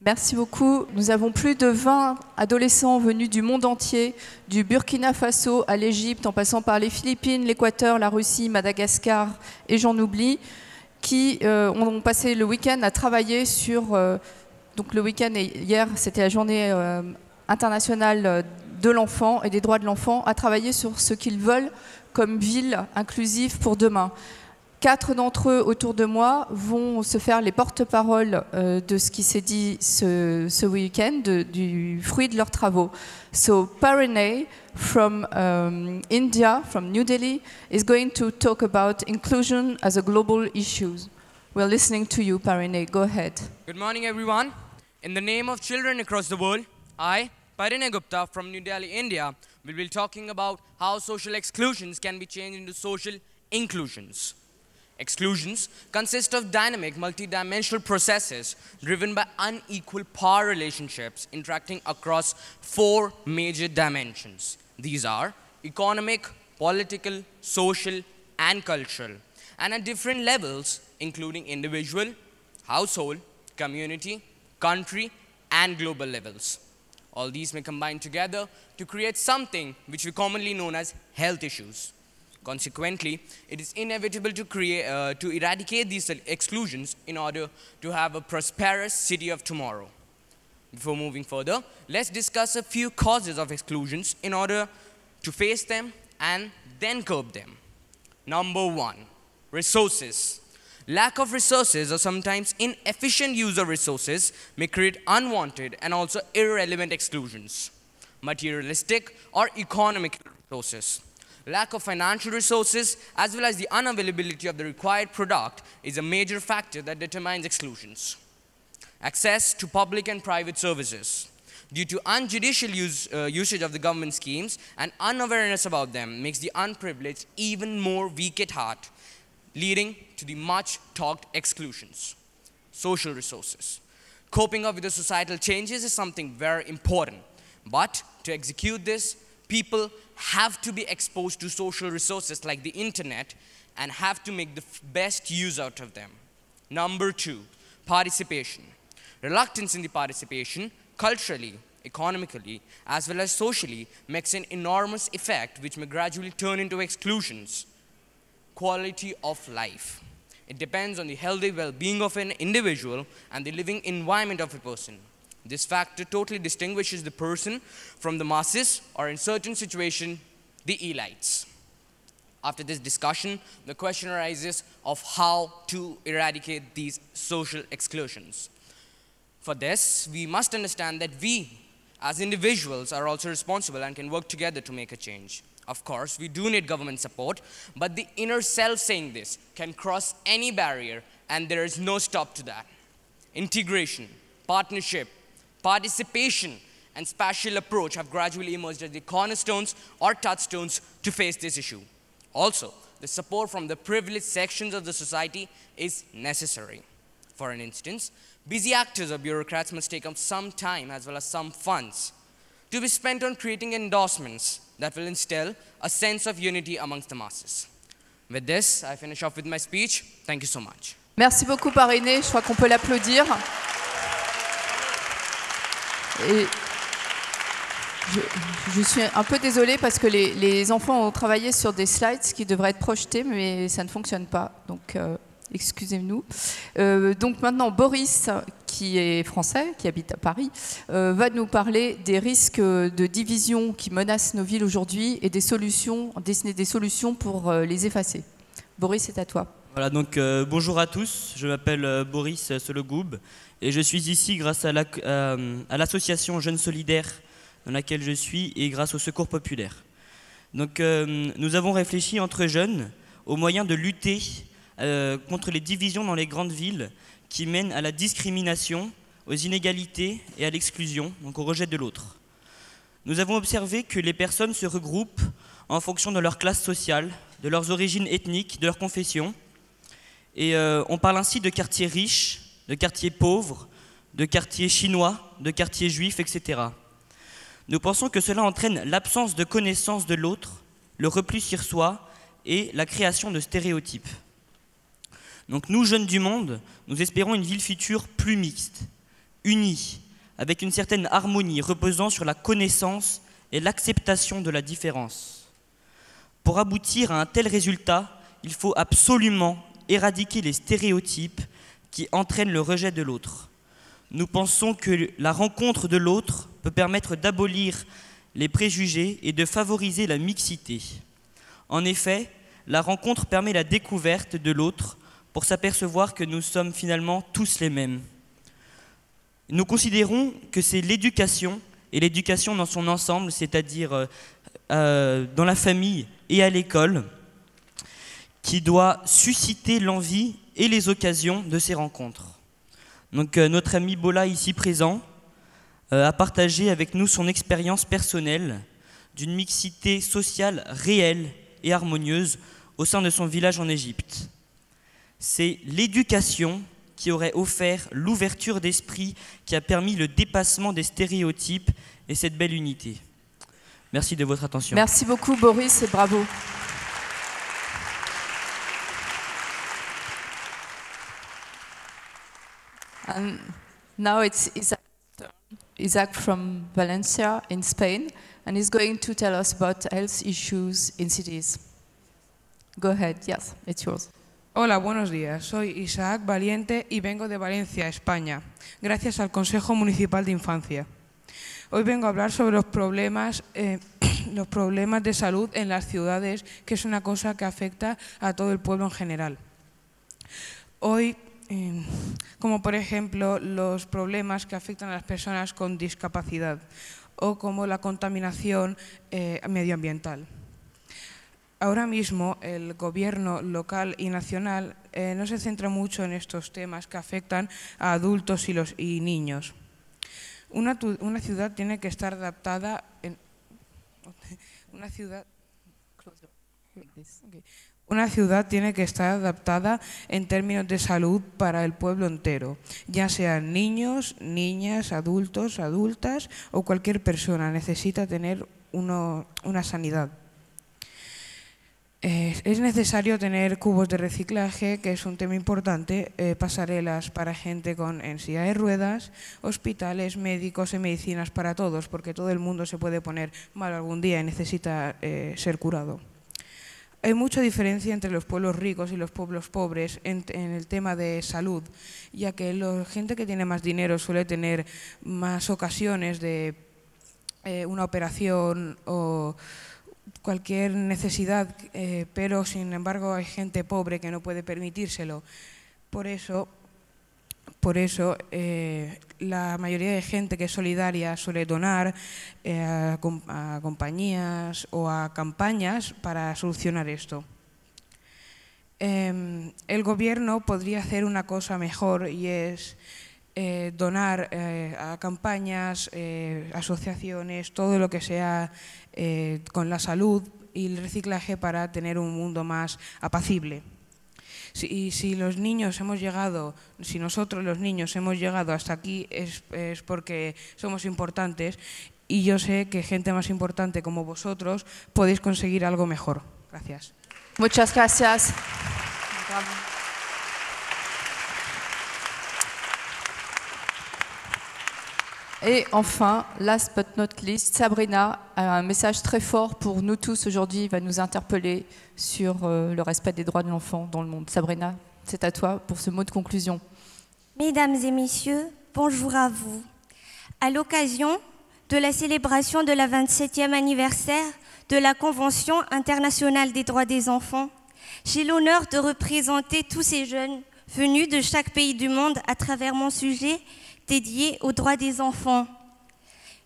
Merci beaucoup. Nous avons plus de 20 adolescents venus du monde entier, du Burkina Faso à l'Égypte, en passant par les Philippines, l'Équateur, la Russie, Madagascar et j'en oublie, qui ont passé le week-end à travailler sur... donc le week-end et hier, c'était la journée internationale de l'enfant et des droits de l'enfant, à travailler sur ce qu'ils veulent comme ville inclusive pour demain. 4 d'entre eux autour de moi vont se faire les porte-paroles de ce qui s'est dit ce week-end, du fruit de leurs travaux. So Parinay from India, from New Delhi, is going to talk about inclusion as a global issue. We're listening to you, Parinay. Go ahead. Good morning, everyone. In the name of children across the world, I, Parinay Gupta from New Delhi, India, will be talking about how social exclusions can be changed into social inclusions. Exclusions consist of dynamic, multidimensional processes driven by unequal power relationships interacting across 4 major dimensions. These are economic, political, social, and cultural, and at different levels, including individual, household, community, country, and global levels. All these may combine together to create something which we commonly know as health issues. Consequently, it is inevitable to eradicate these exclusions in order to have a prosperous city of tomorrow. Before moving further, let's discuss a few causes of exclusions in order to face them and then curb them. Number 1, resources. Lack of resources or sometimes inefficient use of resources may create unwanted and also irrelevant exclusions. Materialistic or economic resources. Lack of financial resources as well as the unavailability of the required product is a major factor that determines exclusions. Access to public and private services. Due to unjudicial usage of the government schemes and unawareness about them makes the unprivileged even more weak at heart, leading to the much-talked exclusions. Social resources. Coping up with the societal changes is something very important, but to execute this, people have to be exposed to social resources like the internet and have to make the best use out of them. Number 2, participation. Reluctance in the participation, culturally, economically, as well as socially, makes an enormous effect which may gradually turn into exclusions. Quality of life. It depends on the healthy well-being of an individual and the living environment of a person. This factor totally distinguishes the person from the masses, or in certain situations, the elites. After this discussion, the question arises of how to eradicate these social exclusions. For this, we must understand that we, as individuals, are also responsible and can work together to make a change. Of course, we do need government support, but the inner self saying this can cross any barrier, and there is no stop to that. Integration, partnership, participation, and spatial approach have gradually emerged as the cornerstones or touchstones to face this issue. Also, the support from the privileged sections of the society is necessary. For an instance, busy actors or bureaucrats must take up some time as well as some funds to be spent on creating endorsements that will instill a sense of unity amongst the masses. With this, I finish off with my speech. Thank you so much. Merci beaucoup, Parinay. Je crois qu'on peut l'applaudir. Et je suis un peu désolée parce que les enfants ont travaillé sur des slides qui devraient être projetés, mais ça ne fonctionne pas. Donc, excusez-nous. Donc maintenant, Boris, qui est français, qui habite à Paris, va nous parler des risques de division qui menacent nos villes aujourd'hui et des solutions pour les effacer. Boris, c'est à toi. Voilà, donc bonjour à tous, je m'appelle Boris Sologoub et je suis ici grâce à l'association Jeunes Solidaires dans laquelle je suis et grâce au Secours Populaire. Donc nous avons réfléchi entre jeunes aux moyens de lutter contre les divisions dans les grandes villes qui mènent à la discrimination, aux inégalités et à l'exclusion, donc au rejet de l'autre. Nous avons observé que les personnes se regroupent en fonction de leur classe sociale, de leurs origines ethniques, de leur confession. Et on parle ainsi de quartiers riches, de quartiers pauvres, de quartiers chinois, de quartiers juifs, etc. Nous pensons que cela entraîne l'absence de connaissance de l'autre, le repli sur soi et la création de stéréotypes. Donc nous, jeunes du monde, nous espérons une ville future plus mixte, unis, avec une certaine harmonie reposant sur la connaissance et l'acceptation de la différence. Pour aboutir à un tel résultat, il faut absolument éradiquer les stéréotypes qui entraînent le rejet de l'autre. Nous pensons que la rencontre de l'autre peut permettre d'abolir les préjugés et de favoriser la mixité. En effet, la rencontre permet la découverte de l'autre pour s'apercevoir que nous sommes finalement tous les mêmes. Nous considérons que c'est l'éducation, et l'éducation dans son ensemble, c'est-à-dire dans la famille et à l'école, qui doit susciter l'envie et les occasions de ces rencontres. Donc notre ami Bola, ici présent, a partagé avec nous son expérience personnelle d'une mixité sociale réelle et harmonieuse au sein de son village en Égypte. C'est l'éducation qui aurait offert l'ouverture d'esprit qui a permis le dépassement des stéréotypes et cette belle unité. Merci de votre attention. Merci beaucoup Boris et bravo. And now it's Isaac from Valencia in Spain, and he's going to tell us about health issues in cities. Go ahead, yes, it's yours. Hola, buenos días. Soy Isaac Valiente y vengo de Valencia, España, gracias al Consejo Municipal de Infancia. Hoy vengo a hablar sobre los problemas de salud en las ciudades, que es una cosa que afecta a todo el pueblo en general. Hoy, como por ejemplo los problemas que afectan a las personas con discapacidad o como la contaminación medioambiental. Ahora mismo el gobierno local y nacional no se centra mucho en estos temas que afectan a adultos y niños. Una ciudad tiene que estar adaptada Una ciudad tiene que estar adaptada en términos de salud para el pueblo entero, ya sean niños, niñas, adultos, adultas o cualquier persona necesita tener una sanidad. Es necesario tener cubos de reciclaje, que es un tema importante, pasarelas para gente en silla de ruedas, hospitales, médicos y medicinas para todos, porque todo el mundo se puede poner mal algún día y necesita ser curado. Hay mucha diferencia entre los pueblos ricos y los pueblos pobres en el tema de salud, ya que la gente que tiene más dinero suele tener más ocasiones de una operación o cualquier necesidad, pero sin embargo hay gente pobre que no puede permitírselo. Por eso la mayoría de gente que es solidaria suele donar a compañías o a campañas para solucionar esto. El gobierno podría hacer una cosa mejor y es donar a campañas, asociaciones, todo lo que sea con la salud y el reciclaje para tener un mundo más apacible. Si nosotros los niños hemos llegado hasta aquí es porque somos importantes y yo sé que gente más importante como vosotros podéis conseguir algo mejor. Gracias. Muchas gracias. Bravo. Et enfin, last but not least, Sabrina a un message très fort pour nous tous aujourd'hui. Il va nous interpeller sur le respect des droits de l'enfant dans le monde. Sabrina, c'est à toi pour ce mot de conclusion. Mesdames et messieurs, bonjour à vous. À l'occasion de la célébration de la 27e anniversaire de la Convention internationale des droits des enfants, j'ai l'honneur de représenter tous ces jeunes venus de chaque pays du monde à travers mon sujet dédié aux droits des enfants.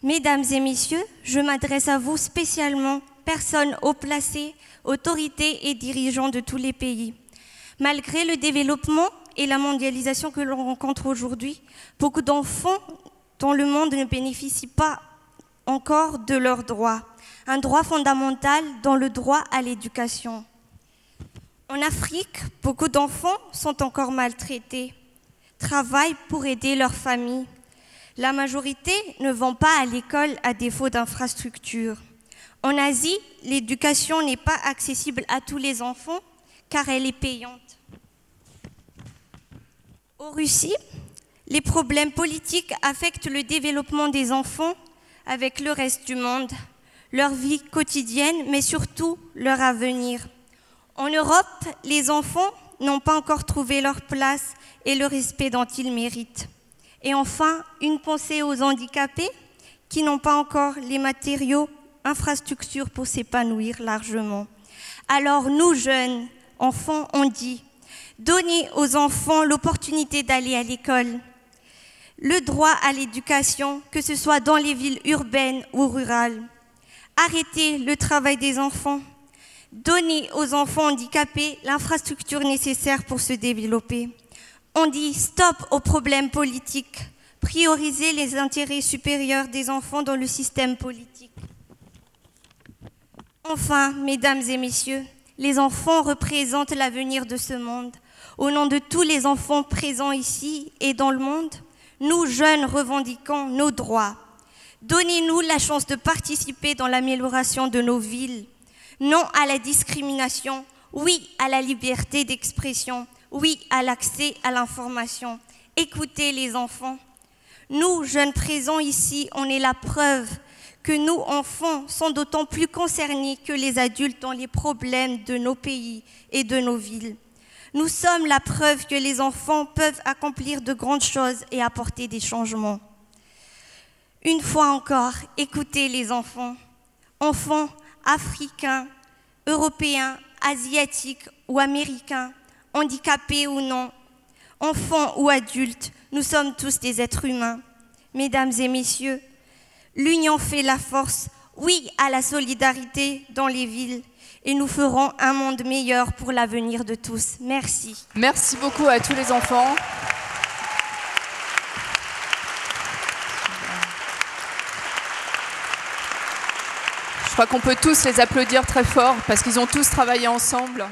Mesdames et messieurs, je m'adresse à vous spécialement, personnes haut placées, autorités et dirigeants de tous les pays. Malgré le développement et la mondialisation que l'on rencontre aujourd'hui, beaucoup d'enfants dans le monde ne bénéficient pas encore de leurs droits. Un droit fondamental dans le droit à l'éducation. En Afrique, beaucoup d'enfants sont encore maltraités, travaillent pour aider leur famille. La majorité ne vont pas à l'école à défaut d'infrastructures. En Asie, l'éducation n'est pas accessible à tous les enfants car elle est payante. En Russie, Les problèmes politiques affectent le développement des enfants avec le reste du monde, leur vie quotidienne, mais surtout leur avenir. En Europe, les enfants n'ont pas encore trouvé leur place et le respect dont ils méritent. Et enfin, une pensée aux handicapés qui n'ont pas encore les matériaux, infrastructures pour s'épanouir largement. Alors nous, jeunes enfants, on dit, donnez aux enfants l'opportunité d'aller à l'école, le droit à l'éducation, que ce soit dans les villes urbaines ou rurales. Arrêtez le travail des enfants. Donnez aux enfants handicapés l'infrastructure nécessaire pour se développer. On dit stop aux problèmes politiques. Priorisez les intérêts supérieurs des enfants dans le système politique. Enfin, mesdames et messieurs, les enfants représentent l'avenir de ce monde. Au nom de tous les enfants présents ici et dans le monde, nous, jeunes, revendiquons nos droits. Donnez-nous la chance de participer dans l'amélioration de nos villes. Non à la discrimination, oui à la liberté d'expression, oui à l'accès à l'information. Écoutez les enfants. Nous, jeunes présents ici, on est la preuve que nous, enfants, sont d'autant plus concernés que les adultes dans les problèmes de nos pays et de nos villes. Nous sommes la preuve que les enfants peuvent accomplir de grandes choses et apporter des changements. Une fois encore, écoutez les enfants. Enfants africains, européens, asiatiques ou américains, handicapés ou non, enfants ou adultes, nous sommes tous des êtres humains. Mesdames et messieurs, l'union fait la force, oui à la solidarité dans les villes, et nous ferons un monde meilleur pour l'avenir de tous. Merci. Merci beaucoup à tous les enfants. Je crois qu'on peut tous les applaudir très fort parce qu'ils ont tous travaillé ensemble.